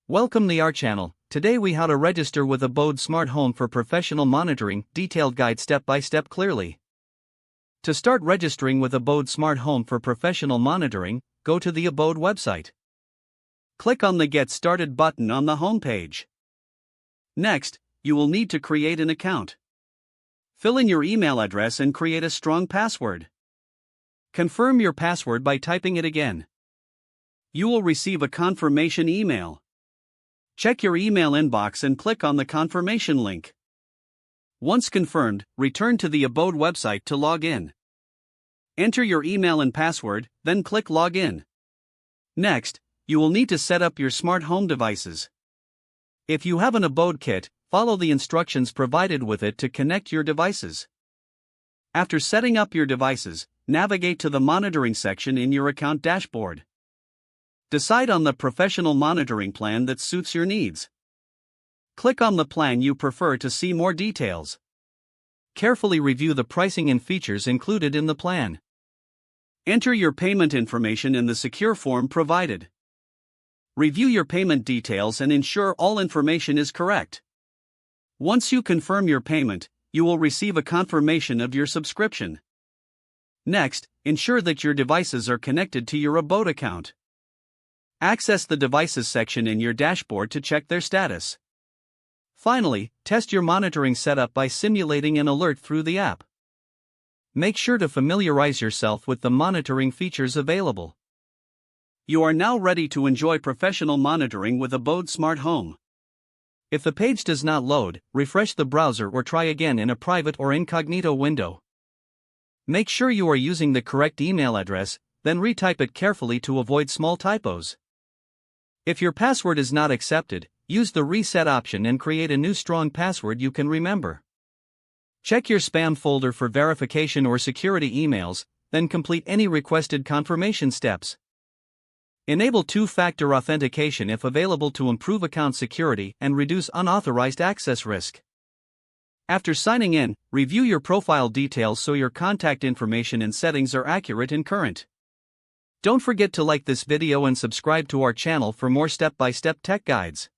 Welcome to our channel. Today we how to register with Abode Smart Home for professional monitoring, detailed guide step by step clearly. To start registering with Abode Smart Home for professional monitoring, go to the Abode website. Click on the Get Started button on the home page. Next, you will need to create an account. Fill in your email address and create a strong password. Confirm your password by typing it again. You will receive a confirmation email. Check your email inbox and click on the confirmation link. Once confirmed, return to the Abode website to log in. Enter your email and password, then click Login. Next, you will need to set up your smart home devices. If you have an Abode kit, follow the instructions provided with it to connect your devices. After setting up your devices, navigate to the monitoring section in your account dashboard. Decide on the professional monitoring plan that suits your needs. Click on the plan you prefer to see more details. Carefully review the pricing and features included in the plan. Enter your payment information in the secure form provided. Review your payment details and ensure all information is correct. Once you confirm your payment, you will receive a confirmation of your subscription. Next, ensure that your devices are connected to your Abode account. Access the Devices section in your dashboard to check their status. Finally, test your monitoring setup by simulating an alert through the app. Make sure to familiarize yourself with the monitoring features available. You are now ready to enjoy professional monitoring with Abode Smart Home. If the page does not load, refresh the browser or try again in a private or incognito window. Make sure you are using the correct email address, then retype it carefully to avoid small typos. If your password is not accepted, use the reset option and create a new strong password you can remember. Check your spam folder for verification or security emails, then complete any requested confirmation steps. Enable two-factor authentication if available to improve account security and reduce unauthorized access risk. After signing in, review your profile details so your contact information and settings are accurate and current. Don't forget to like this video and subscribe to our channel for more step-by-step tech guides.